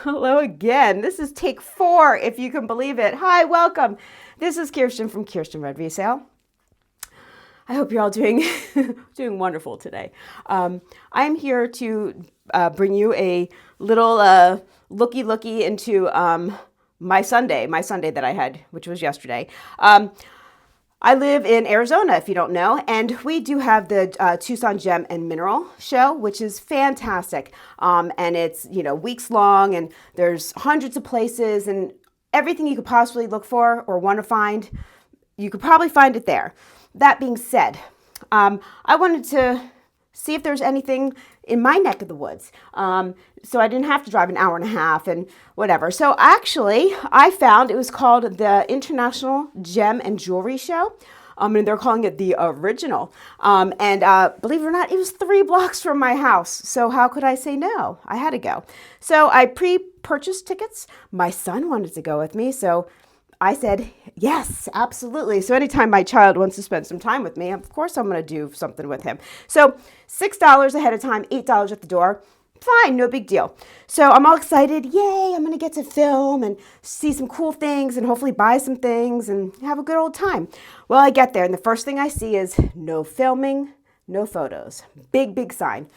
Hello again. This is take 4, if you can believe it. Hi, welcome. This is Kirsten from Kierstenredresale. I hope you're all doing doing wonderful today. I'm here to bring you a little looky into my Sunday that I had, which was yesterday. I live in Arizona, if you don't know, and we do have the Tucson Gem and Mineral Show, which is fantastic. And it's, weeks long, and there's hundreds of places, and everything you could possibly look for or want to find, you could probably find it there. That being said, I wanted to see if there's anything in my neck of the woods. So I didn't have to drive an hour and a half and whatever. So actually, I found it was called the International Gem and Jewelry Show. And they're calling it the original. And believe it or not, it was 3 blocks from my house. So how could I say no? I had to go. So I pre-purchased tickets. My son wanted to go with me. So I said, yes, absolutely. So anytime my child wants to spend some time with me, of course I'm going to do something with him. So $6 ahead of time, $8 at the door. Fine, no big deal. So I'm all excited. Yay, I'm going to get to film and see some cool things and hopefully buy some things and have a good old time. Well, I get there and the first thing I see is no filming, no photos. Big sign.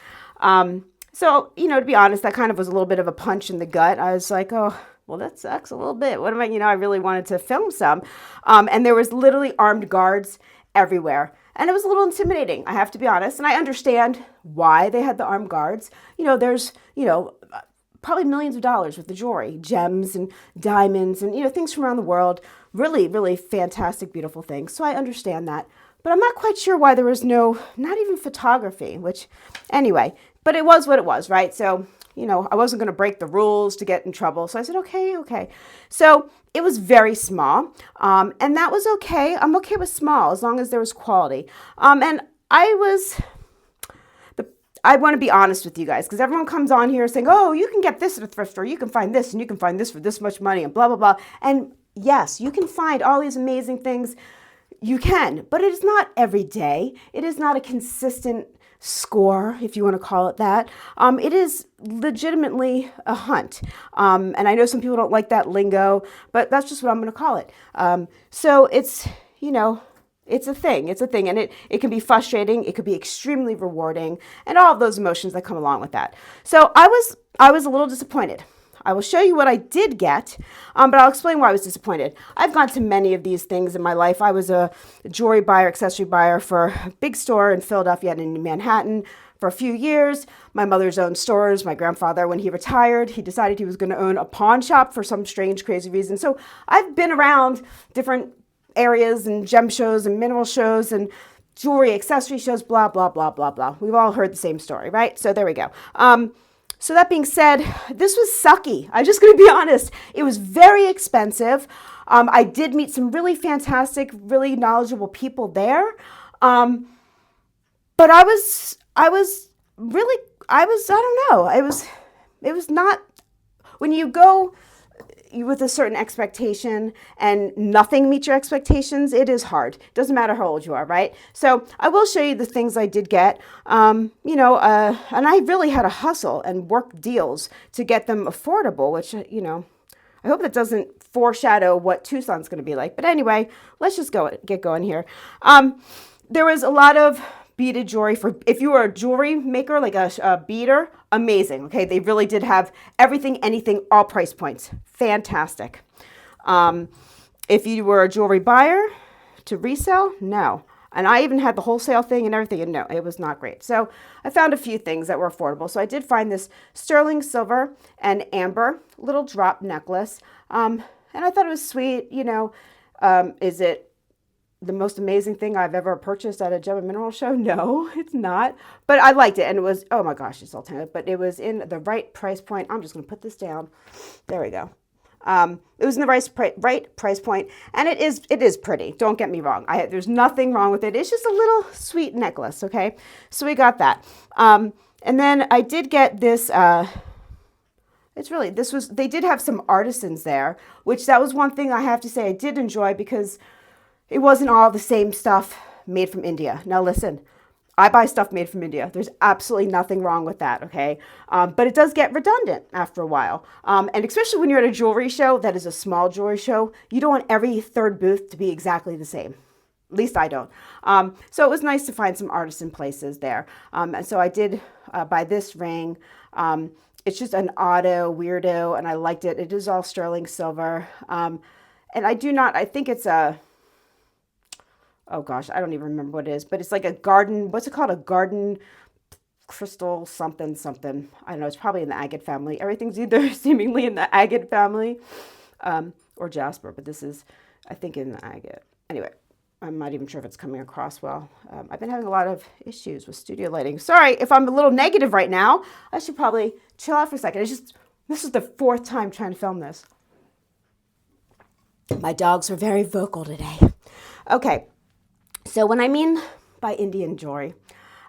So, to be honest, that kind of was a little bit of a punch in the gut. I was like, oh, well, that sucks a little bit. What am I really wanted to film some. And there was literally armed guards everywhere. And it was a little intimidating, I have to be honest. And I understand why they had the armed guards. There's, probably millions of dollars with the jewelry, gems and diamonds and, things from around the world. Really fantastic, beautiful things. So I understand that. But I'm not quite sure why there was not even photography, which anyway, but it was what it was, right? So I wasn't going to break the rules to get in trouble. So I said, okay. So it was very small. And that was okay. I'm okay with small as long as there was quality. And I want to be honest with you guys because everyone comes on here saying, oh, you can get this at a thrift store. You can find this and you can find this for this much money and blah, blah, blah. And yes, you can find all these amazing things. You can, but it is not every day. It is not a consistent score, if you want to call it that. It is legitimately a hunt. And I know some people don't like that lingo, but that's just what I'm going to call it. So it's, it's a thing. It's a thing. And it can be frustrating. It could be extremely rewarding and all of those emotions that come along with that. So I was a little disappointed. I will show you what I did get, but I'll explain why I was disappointed. I've gone to many of these things in my life. I was a jewelry buyer, accessory buyer for a big store in Philadelphia and in Manhattan for a few years. My mother's owned stores. My grandfather, when he retired, he decided he was going to own a pawn shop for some strange, crazy reason. So I've been around different areas and gem shows and mineral shows and jewelry, accessory shows, blah, blah, blah, blah, blah. We've all heard the same story, right? So there we go. So that being said, this was sucky. I'm just going to be honest. It was very expensive. I did meet some really fantastic, really knowledgeable people there. But I don't know. It was not, when you go with a certain expectation and nothing meets your expectations, it is hard. It doesn't matter how old you are, right? So I will show you the things I did get, and I really had to hustle and work deals to get them affordable, which, I hope that doesn't foreshadow what Tucson's going to be like. But anyway, let's just get going here. There was a lot of beaded jewelry if you were a jewelry maker, like a beader, amazing. Okay. They really did have everything, anything, all price points. Fantastic. If you were a jewelry buyer to resell, no. And I even had the wholesale thing and everything, and no, it was not great. So I found a few things that were affordable. So I did find this sterling silver and amber little drop necklace. And I thought it was sweet. Is it the most amazing thing I've ever purchased at a gem and mineral show? No, it's not. But I liked it. And it was, oh my gosh, it's all tiny. But it was in the right price point. I'm just going to put this down. There we go. It was in the right price point. And it is pretty. Don't get me wrong. There's nothing wrong with it. It's just a little sweet necklace. Okay. So we got that. And then I did get this, they did have some artisans there, which that was one thing I have to say I did enjoy because it wasn't all the same stuff made from India. Now listen, I buy stuff made from India. There's absolutely nothing wrong with that, okay? But it does get redundant after a while. And especially when you're at a jewelry show that is a small jewelry show, you don't want every third booth to be exactly the same. At least I don't. So it was nice to find some artisan places there. And so I did buy this ring. It's just an auto weirdo, and I liked it. It is all sterling silver. And I think it's a, oh gosh, I don't even remember what it is, but it's like a garden, what's it called? A garden crystal something, something. I don't know, it's probably in the agate family. Everything's either seemingly in the agate family or jasper, but this is, I think, in the agate. Anyway, I'm not even sure if it's coming across well. I've been having a lot of issues with studio lighting. Sorry if I'm a little negative right now. I should probably chill out for a second. This is the 4th time trying to film this. My dogs are very vocal today. Okay. So when I mean by Indian jewelry,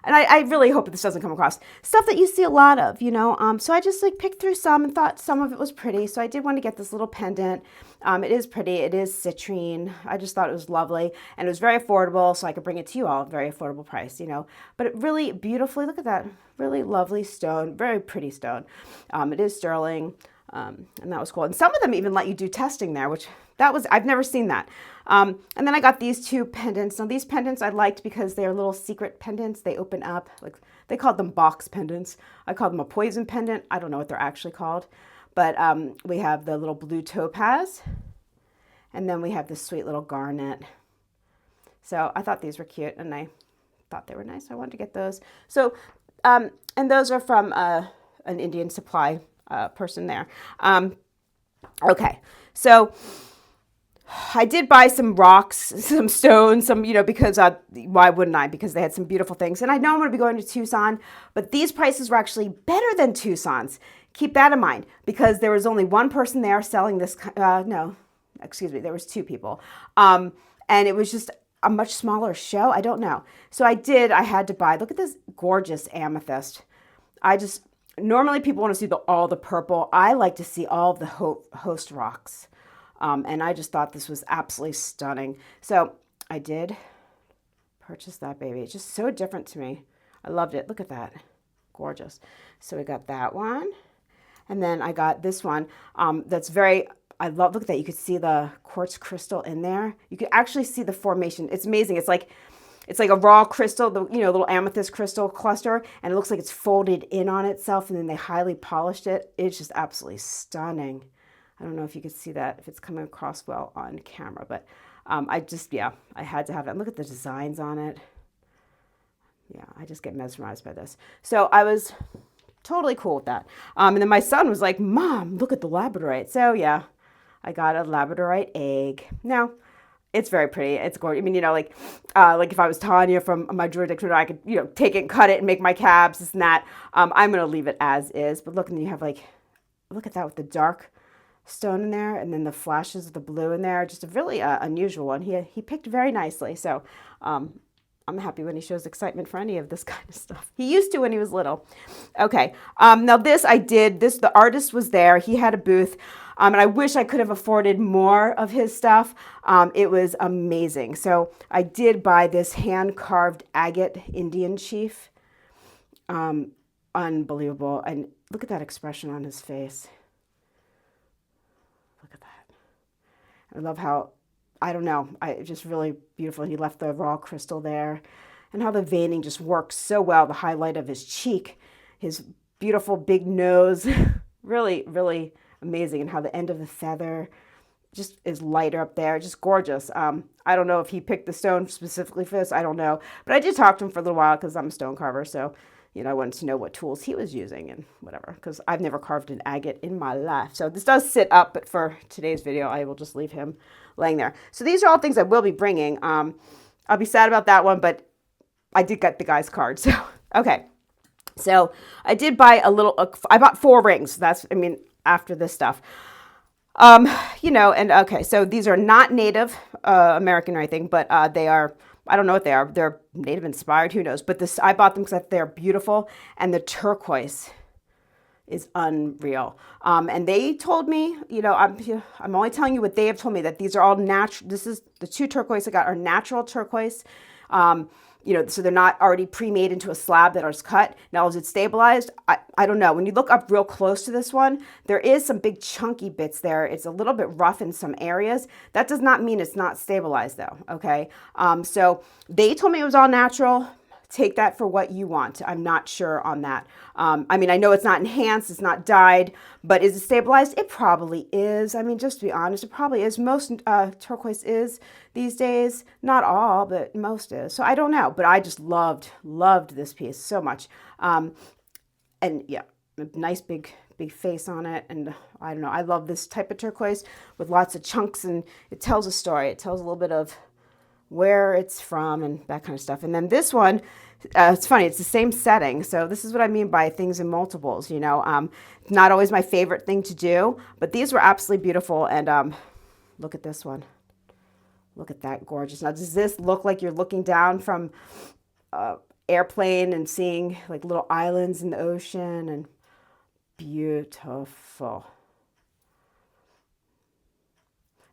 and I really hope this doesn't come across, stuff that you see a lot of, you know, so I just like picked through some and thought some of it was pretty. So I did want to get this little pendant. It is pretty. It is citrine. I just thought it was lovely, and it was very affordable, so I could bring it to you all at a very affordable price, you know, but it really beautifully, look at that, really lovely stone, very pretty stone. It is sterling. And that was cool. And some of them even let you do testing there, which I've never seen that. And then I got these 2 pendants. Now these pendants I liked because they're little secret pendants. They open up, like they called them box pendants. I called them a poison pendant. I don't know what they're actually called, but we have the little blue topaz, and then we have this sweet little garnet. So I thought these were cute, and I thought they were nice. I wanted to get those. So, and those are from an Indian supply person there. Okay, so I did buy some rocks, some stones, some, you know, because why wouldn't I? Because they had some beautiful things. And I know I'm going to be going to Tucson, but these prices were actually better than Tucson's. Keep that in mind, because there was only one person there selling this. No, excuse me, there was 2 people. And it was just a much smaller show. I don't know. So I had to buy, look at this gorgeous amethyst. Normally people want to see all the purple. I like to see all of the host rocks. And I just thought this was absolutely stunning. So I did purchase that baby. It's just so different to me. I loved it. Look at that. Gorgeous. So we got that one. And then I got this one that's look at that. You could see the quartz crystal in there. You could actually see the formation. It's amazing. It's like a raw crystal, little amethyst crystal cluster, and it looks like it's folded in on itself, and then they highly polished it. It's just absolutely stunning. I don't know if you could see that, if it's coming across well on camera, but I had to have it. And look at the designs on it. Yeah, I just get mesmerized by this. So I was totally cool with that. And then my son was like, Mom, look at the labradorite. So yeah, I got a labradorite egg. Now, it's very pretty. It's gorgeous. I mean, like if I was Tanya from my jewelry dictionary, I could, take it and cut it and make my cabs, this and that. I'm going to leave it as is. But look, and you have look at that with the dark stone in there, and then the flashes of the blue in there. Just a really unusual one. He picked very nicely. So I'm happy when he shows excitement for any of this kind of stuff. He used to when he was little. Okay. Now the artist was there. He had a booth. And I wish I could have afforded more of his stuff. It was amazing. So I did buy this hand-carved agate Indian chief. Unbelievable. And look at that expression on his face. Look at that. I love how, I don't know, just really beautiful. He left the raw crystal there. And how the veining just works so well. The highlight of his cheek, his beautiful big nose. Really, really amazing. And how the end of the feather just is lighter up there. Just gorgeous. I don't know if he picked the stone specifically for this. I don't know. But I did talk to him for a little while because I'm a stone carver. So, I wanted to know what tools he was using and whatever. Because I've never carved an agate in my life. So this does sit up. But for today's video, I will just leave him laying there. So these are all things I will be bringing. I'll be sad about that one. But I did get the guy's card. So, okay. So I did buy I bought 4 rings. After this stuff. And okay, so these are not Native American or anything, but they are, I don't know what they are. They're Native inspired, who knows? But I bought them because they're beautiful, and the turquoise is unreal. And they told me, I'm only telling you what they have told me, that these are all natural. This is the 2 turquoise I got are natural turquoise. you know, so they're not already pre-made into a slab that is cut. Now, is it stabilized? I don't know. When you look up real close to this one, there is some big chunky bits there. It's a little bit rough in some areas. That does not mean it's not stabilized though, okay? So they told me it was all natural. Take that for what you want. I'm not sure on that. I mean, I know it's not enhanced, it's not dyed, but is it stabilized? It probably is. I mean, just to be honest, it probably is. Most turquoise is these days. Not all, but most is. So I don't know, but I just loved this piece so much. And yeah, a nice big face on it. And I don't know, I love this type of turquoise with lots of chunks, and it tells a story. It tells a little bit of where it's from and that kind of stuff. And then this one, it's funny, it's the same setting. So this is what I mean by things in multiples, you know. Not always my favorite thing to do, but these were absolutely beautiful. And look at this one. Look at that, gorgeous. Now, does this look like you're looking down from airplane and seeing like little islands in the ocean? And beautiful.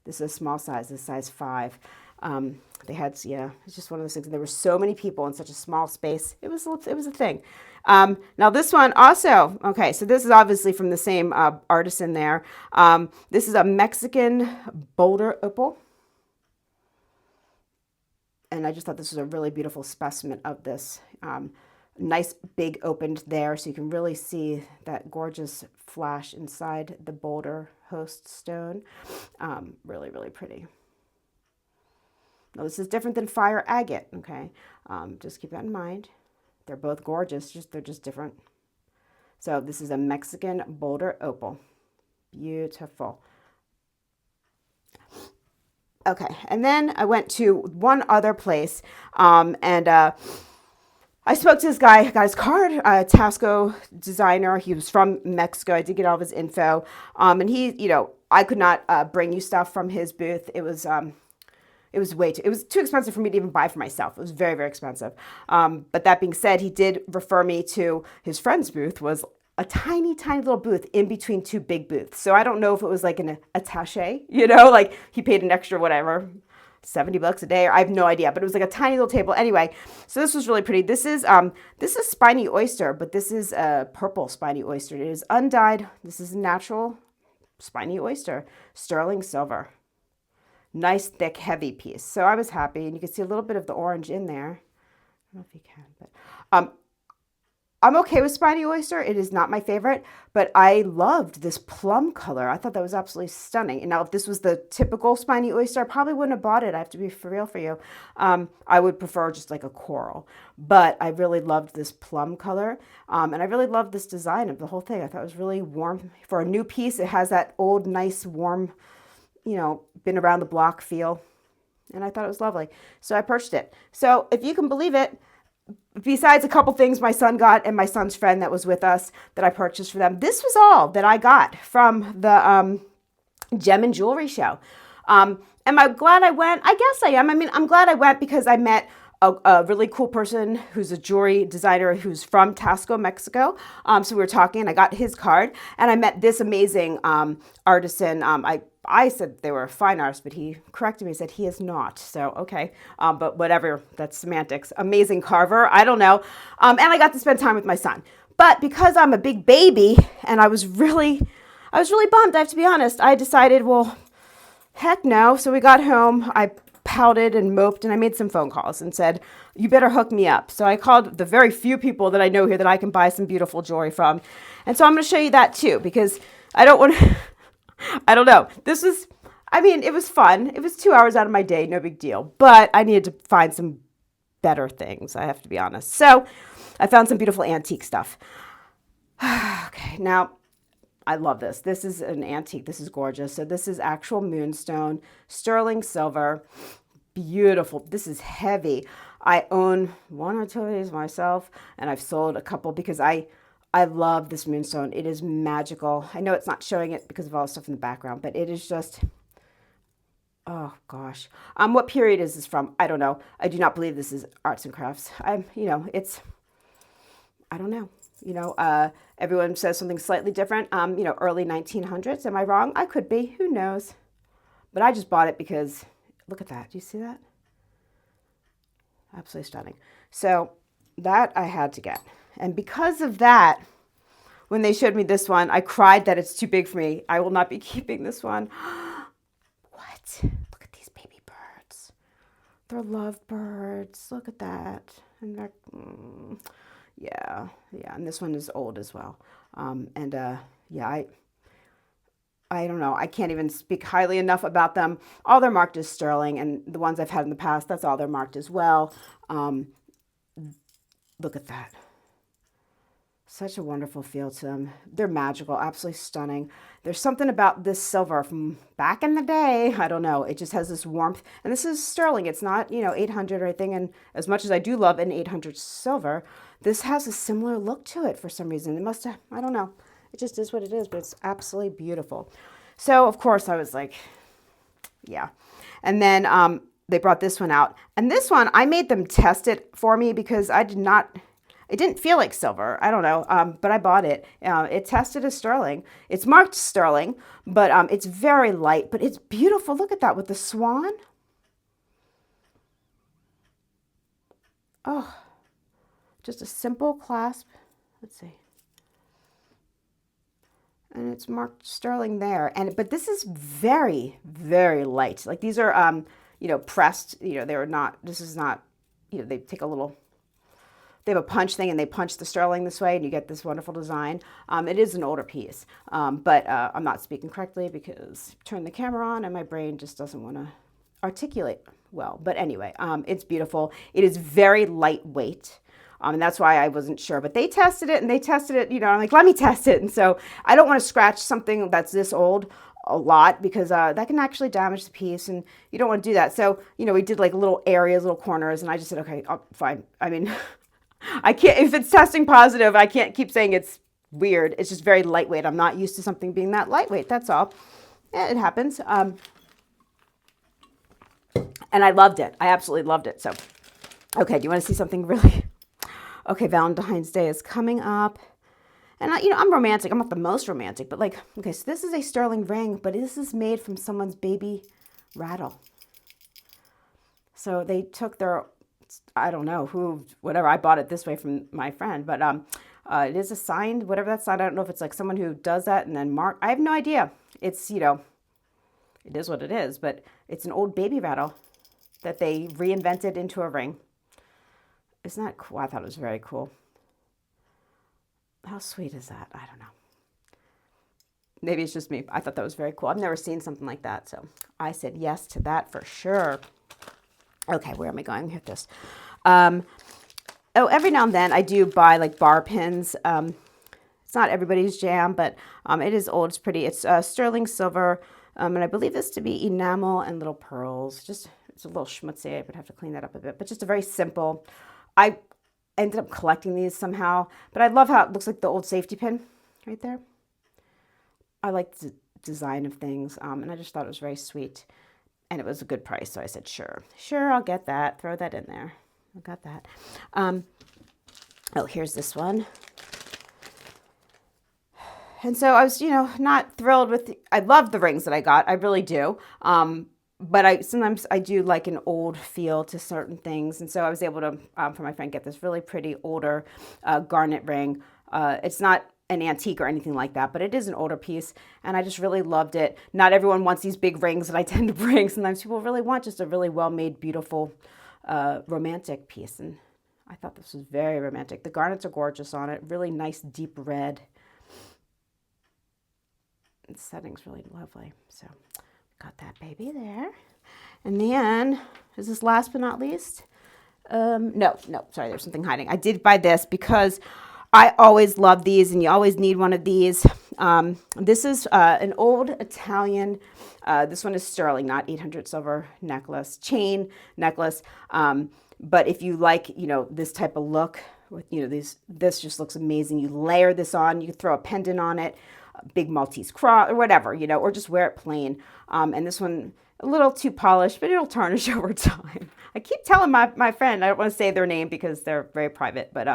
This is a small size, this is size 5. They had, yeah, it's just one of those things. There were so many people in such a small space. It was a thing. Now this one also, okay, so this is obviously from the same artisan there. This is a Mexican Boulder Opal. And I just thought this was a really beautiful specimen of this. Nice big opened there, so you can really see that gorgeous flash inside the Boulder host stone. Really, really pretty. Now, this is different than Fire Agate, okay? Just keep that in mind. They're both gorgeous, they're just different. So this is a Mexican Boulder Opal. Beautiful. Okay, and then I went to one other place, and I spoke to this guy, got his card, a Tasco designer. He was from Mexico. I did get all of his info. And he, you know, I could not bring you stuff from his booth. It was too expensive for me to even buy for myself. It was very, very expensive. But that being said, he did refer me to his friend's booth, was a tiny, tiny little booth in between 2 big booths. So I don't know if it was like an attaché, you know, like he paid an extra, whatever, $70 a day, or I have no idea, but it was like a tiny little table. Anyway, so this was really pretty. This is Spiny Oyster, but this is a purple Spiny Oyster. It is undyed. This is natural Spiny Oyster, sterling silver. Nice, thick, heavy piece. So I was happy, and you can see a little bit of the orange in there. I don't know if you can, but I'm okay with Spiny Oyster. It is not my favorite, but I loved this plum color. I thought that was absolutely stunning. And now if this was the typical Spiny Oyster, I probably wouldn't have bought it. I have to be for real for you. I would prefer just like a coral, but I really loved this plum color. And I really loved this design of the whole thing. I thought it was really warm. For a new piece, it has that old, nice, warm, you know, been around the block feel. And I thought it was lovely. So I purchased it. So if you can believe it, besides a couple things my son got and my son's friend that was with us that I purchased for them, this was all that I got from the Gem and Jewelry Show. Am I glad I went? I guess I am. I mean, I'm glad I went because I met a really cool person who's a jewelry designer who's from Tasco, Mexico. So we were talking, and I got his card, and I met this amazing artisan. I said they were a fine artist, but he corrected me, said he is not. So, okay. But whatever, that's semantics. Amazing carver. I don't know. And I got to spend time with my son. But because I'm a big baby and I was really bummed, I have to be honest. I decided, well, heck no. So we got home. I pouted and moped, and I made some phone calls and said, you better hook me up. So I called the very few people that I know here that I can buy some beautiful jewelry from. And so I'm going to show you that too, because I don't want to... I don't know. It was fun. It was 2 hours out of my day, no big deal. But I needed to find some better things, I have to be honest. So I found some beautiful antique stuff. Okay, now I love this. This is an antique. This is gorgeous. So this is actual Moonstone, sterling silver. Beautiful. This is heavy. I own 1 or 2 of these myself, and I've sold a couple because I love this Moonstone. It is magical. I know it's not showing it because of all the stuff in the background, but it is just, oh gosh. What period is this from? I don't know. I do not believe this is arts and crafts. I don't know. Everyone says something slightly different. Early 1900s. Am I wrong? I could be. Who knows? But I just bought it because, look at that. Do you see that? Absolutely stunning. So that I had to get. And because of that, when they showed me this one, I cried that it's too big for me. I will not be keeping this one. What? Look at these baby birds. They're lovebirds. Look at that. And they're, yeah. And this one is old as well. Yeah, I don't know. I can't even speak highly enough about them. All they're marked as sterling, and the ones I've had in the past, that's all they're marked as well. Look at that. Such a wonderful feel to them. They're magical, absolutely stunning. There's something about this silver from back in the day. I don't know. It just has this warmth. And this is sterling. It's not, 800 or anything. And as much as I do love an 800 silver, this has a similar look to it for some reason. It must have, I don't know. It just is what it is, but it's absolutely beautiful. So, of course, I was like, yeah. And then they brought this one out. And this one, I made them test it for me because it didn't feel like silver. I don't know, but I bought it. It tested as sterling. It's marked sterling, but it's very light, but it's beautiful. Look at that with the swan. Oh, just a simple clasp. Let's see. And it's marked sterling there. But this is very, very light. Like these are, pressed, they're not, this is not, they take a little, they have a punch thing and they punch the sterling this way and you get this wonderful design. It is an older piece, but I'm not speaking correctly because I turn the camera on and my brain just doesn't want to articulate well. But anyway, it's beautiful. It is very lightweight. And that's why I wasn't sure, but they tested it, I'm like, let me test it. And so I don't want to scratch something that's this old a lot because that can actually damage the piece and you don't want to do that. So, we did like little areas, little corners, and I just said, okay, fine. I mean, I can't, if it's testing positive, I can't keep saying it's weird. It's just very lightweight. I'm not used to something being that lightweight. That's all. Yeah, it happens. And I loved it. I absolutely loved it. So, okay, do you want to see something really... Okay, Valentine's Day is coming up. And, I'm romantic. I'm not the most romantic, but okay, so this is a sterling ring, but this is made from someone's baby Rattle. So they took their, I don't know who, whatever, I bought it this way from my friend, but it is a signed, whatever that's signed. I don't know if it's like someone who does that and then mark. I have no idea. It's, it is what it is, but it's an old baby Rattle that they reinvented into a ring. Isn't that cool? I thought it was very cool. How sweet is that? I don't know. Maybe it's just me. I thought that was very cool. I've never seen something like that. So I said yes to that for sure. Okay, where am I going with this? Every now and then I do buy like bar pins. It's not everybody's jam, but it is old. It's pretty. It's sterling silver. And I believe this to be enamel and little pearls. Just, it's a little schmutzy. I would have to clean that up a bit, but just a very simple. I ended up collecting these somehow, but I love how it looks like the old safety pin right there. I like the design of things, and I just thought it was very sweet, and it was a good price, so I said, sure, I'll get that. Throw that in there. I got that. Here's this one. And so I was, not thrilled with, I love the rings that I got. I really do. But sometimes I do like an old feel to certain things. And so I was able to, for my friend, get this really pretty older garnet ring. It's not an antique or anything like that, but it is an older piece. And I just really loved it. Not everyone wants these big rings that I tend to bring. Sometimes people really want just a really well-made, beautiful, romantic piece. And I thought this was very romantic. The garnets are gorgeous on it. Really nice, deep red. The setting's really lovely. So... got that baby there. And then, is this last but not least? No, sorry, there's something hiding. I did buy this because I always love these and you always need one of these. This is an old Italian, this one is sterling, not 800 silver necklace, chain necklace. But if you like, this type of look with, this just looks amazing. You layer this on, you can throw a pendant on it. Big Maltese cross or whatever, or just wear it plain. And this one, a little too polished, but it'll tarnish over time. I keep telling my friend, I don't want to say their name because they're very private, but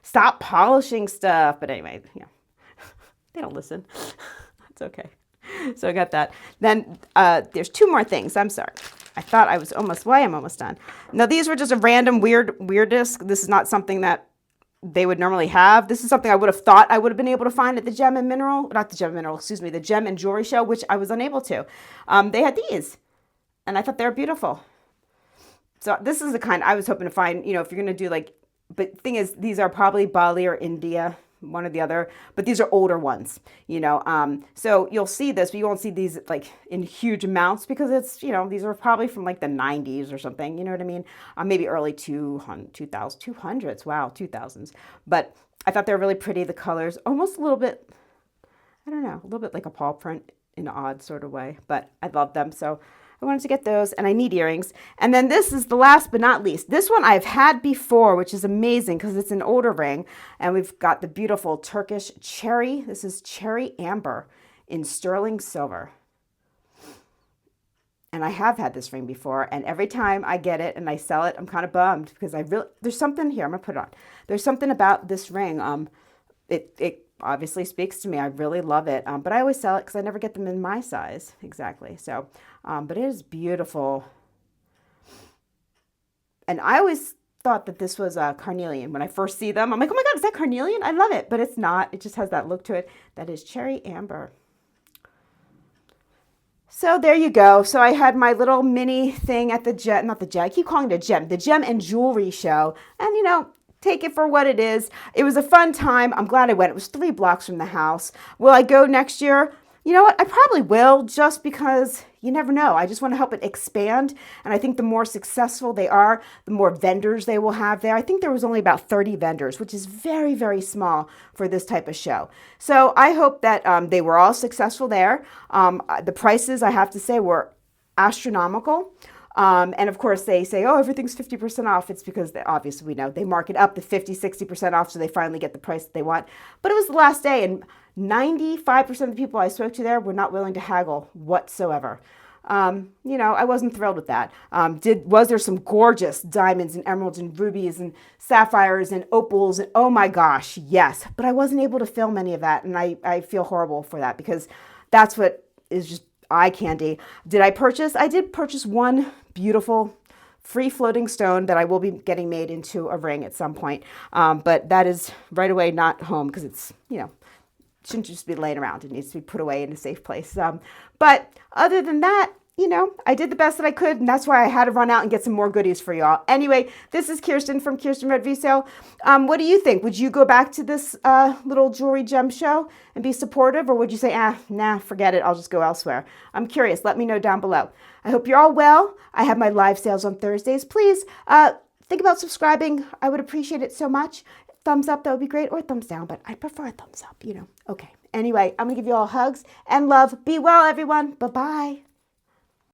stop polishing stuff. But anyway, they don't listen. It's okay. So I got that. Then there's two more things. I'm sorry. I thought I was almost, well, I am almost done. Now, these were just a random weird disc. This is not something that they would normally have. This is something I would have thought I would have been able to find at the Gem and Mineral, not the Gem and Mineral, excuse me, the Gem and Jewelry Show, which I was unable to. They had these, and I thought they were beautiful. So this is the kind I was hoping to find, you know, if you're going to do like, but thing is, these are probably Bali or India, one or the other, but these are older ones, you know. So you'll see this, but you won't see these like in huge amounts because it's, you know, these are probably from like the 90s or something, you know what I mean? Maybe early 200s, wow, 2000s. But I thought they were really pretty, the colors, almost a little bit, I don't know, a little bit like a paw print in an odd sort of way, but I love them. So I wanted to get those, and I need earrings. And then this is the last but not least. This one I've had before, which is amazing because it's an older ring. And we've got the beautiful Turkish cherry. This is cherry amber in sterling silver. And I have had this ring before, and every time I get it and I sell it, I'm kind of bummed because there's something here. I'm going to put it on. There's something about this ring. It obviously speaks to me. I really love it. But I always sell it because I never get them in my size. Exactly. So, but it is beautiful. And I always thought that this was a carnelian. When I first see them, I'm like, oh my God, is that carnelian? I love it. But it's not. It just has that look to it. That is cherry amber. So there you go. So I had my little mini thing at the Gem, not the Gem, I keep calling it a Gem, the Gem and Jewelry Show. And, you know, take it for what it is. It was a fun time. I'm glad I went. It was 3 blocks from the house. Will I go next year? You know what? I probably will, just because you never know. I just want to help it expand. And I think the more successful they are, the more vendors they will have there. I think there was only about 30 vendors, which is very, very small for this type of show. So I hope that they were all successful there. The prices, I have to say, were astronomical. And of course they say, oh, everything's 50% off. It's because obviously we know they mark it up to 50, 60% off. So they finally get the price that they want. But it was the last day, and 95% of the people I spoke to there were not willing to haggle whatsoever. You know, I wasn't thrilled with that. Was there some gorgeous diamonds and emeralds and rubies and sapphires and opals? And oh my gosh, yes. But I wasn't able to film any of that. And I feel horrible for that because that's what is just eye candy. Did I purchase? I did purchase one beautiful free floating stone that I will be getting made into a ring at some point. But that is right away not home because it's, you know, shouldn't just be laying around. It needs to be put away in a safe place. But other than that, you know, I did the best that I could, and that's why I had to run out and get some more goodies for y'all. Anyway, this is Kiersten from Kierstenredresale. What do you think? Would you go back to this little jewelry gem show and be supportive, or would you say, nah, forget it, I'll just go elsewhere? I'm curious. Let me know down below. I hope you're all well. I have my live sales on Thursdays. Please think about subscribing. I would appreciate it so much. Thumbs up, that would be great, or thumbs down, but I prefer a thumbs up, you know. Okay. Anyway, I'm going to give you all hugs and love. Be well, everyone. Bye-bye.